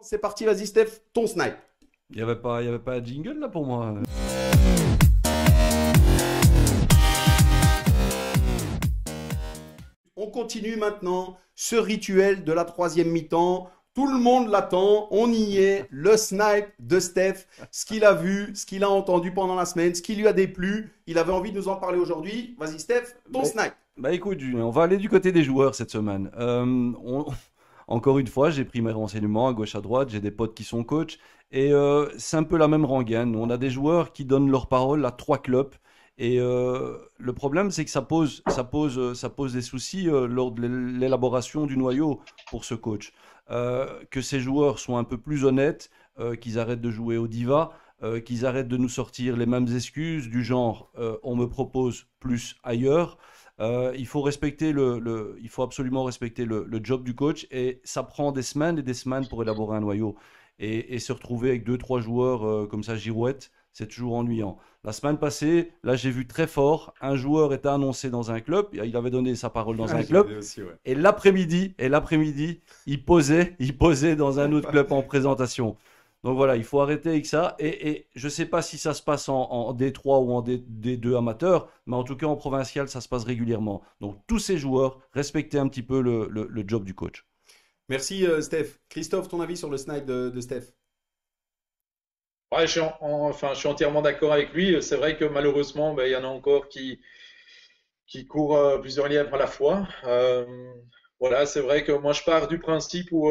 C'est parti, vas-y Steph, ton snipe. Il y avait pas un jingle là pour moi. On continue maintenant ce rituel de la troisième mi-temps. Tout le monde l'attend, on y est, le snipe de Steph, ce qu'il a vu, ce qu'il a entendu pendant la semaine, ce qui lui a déplu. Il avait envie de nous en parler aujourd'hui. Vas-y Steph, ton snipe. Bah écoute, Julien, on va aller du côté des joueurs cette semaine. Encore une fois, j'ai pris mes renseignements à gauche à droite, j'ai des potes qui sont coachs, et c'est un peu la même rengaine. On a des joueurs qui donnent leur parole à 3 clubs, et le problème, c'est que ça pose des soucis lors de l'élaboration du noyau pour ce coach. Que ces joueurs soient un peu plus honnêtes, qu'ils arrêtent de jouer au diva, qu'ils arrêtent de nous sortir les mêmes excuses du genre on me propose plus ailleurs. Il faut il faut absolument respecter le job du coach, et ça prend des semaines et des semaines pour élaborer un noyau. Et se retrouver avec deux, trois joueurs comme ça, girouette, c'est toujours ennuyant. La semaine passée, là, j'ai vu très fort, un joueur était annoncé dans un club, il avait donné sa parole dans un club, Aussi, ouais. et l'après-midi, il posait dans un autre club en présentation. Donc voilà, il faut arrêter avec ça. Et je ne sais pas si ça se passe en D3 ou en D2 amateur, mais en tout cas en provincial, ça se passe régulièrement. Donc tous ces joueurs, respectez un petit peu le job du coach. Merci Steph. Christophe, ton avis sur le snipe de Steph? Ouais, enfin, je suis entièrement d'accord avec lui. C'est vrai que malheureusement, ben, il y en a encore qui courent plusieurs lièvres à la fois. Voilà, c'est vrai que moi, je pars du principe où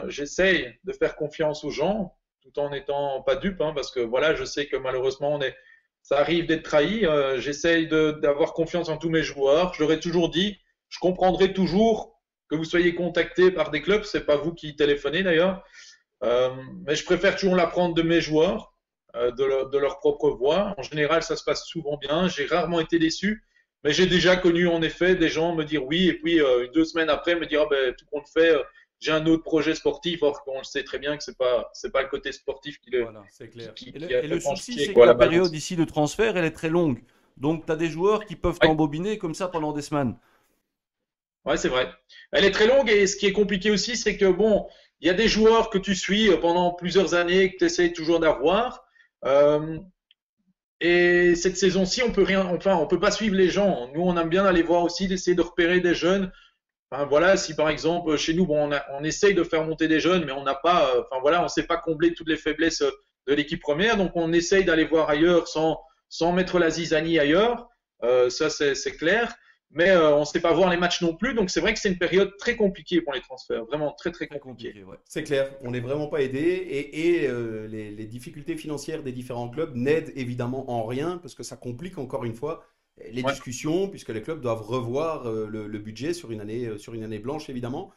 j'essaye de faire confiance aux gens, tout en n'étant pas dupe, hein, parce que voilà, je sais que malheureusement, ça arrive d'être trahi. J'essaye d'avoir confiance en tous mes joueurs. Je leur ai toujours dit, je comprendrai toujours que vous soyez contacté par des clubs. C'est pas vous qui téléphonez d'ailleurs. Mais je préfère toujours l'apprendre de mes joueurs, de leur propre voix. En général, ça se passe souvent bien. J'ai rarement été déçu, mais j'ai déjà connu en effet des gens me dire oui, et puis 2 semaines après me dire ah, ben, tout compte fait, j'ai un autre projet sportif, or qu'on le sait très bien que c'est pas le côté sportif Voilà, c'est clair. Et qui a le fait souci, pencher c'est que quoi, la la balance. période ici de transfert, elle est très longue. Donc tu as des joueurs qui peuvent Ouais, t'embobiner comme ça pendant des semaines. ouais, c'est vrai. Elle est très longue et ce qui est compliqué aussi, c'est que bon, il y a des joueurs que tu suis pendant plusieurs années, que tu essayes toujours d'avoir. Euh, Et cette saison-ci, on peut rien, enfin, on peut pas suivre les gens. Nous, on aime bien aller voir aussi, d'essayer de repérer des jeunes. Enfin, voilà, si par exemple chez nous, bon, on essaye de faire monter des jeunes, mais on n'a pas, enfin voilà, on sait pas combler toutes les faiblesses de l'équipe première, donc on essaye d'aller voir ailleurs sans mettre la zizanie ailleurs. Ça, c'est clair. Mais on ne sait pas voir les matchs non plus, donc c'est vrai que c'est une période très compliquée pour les transferts, vraiment très très Très compliquée. compliqué, ouais. C'est clair, on n'est vraiment pas aidé et les difficultés financières des différents clubs n'aident évidemment en rien parce que ça complique encore une fois les Ouais. discussions puisque les clubs doivent revoir le budget sur une année blanche évidemment.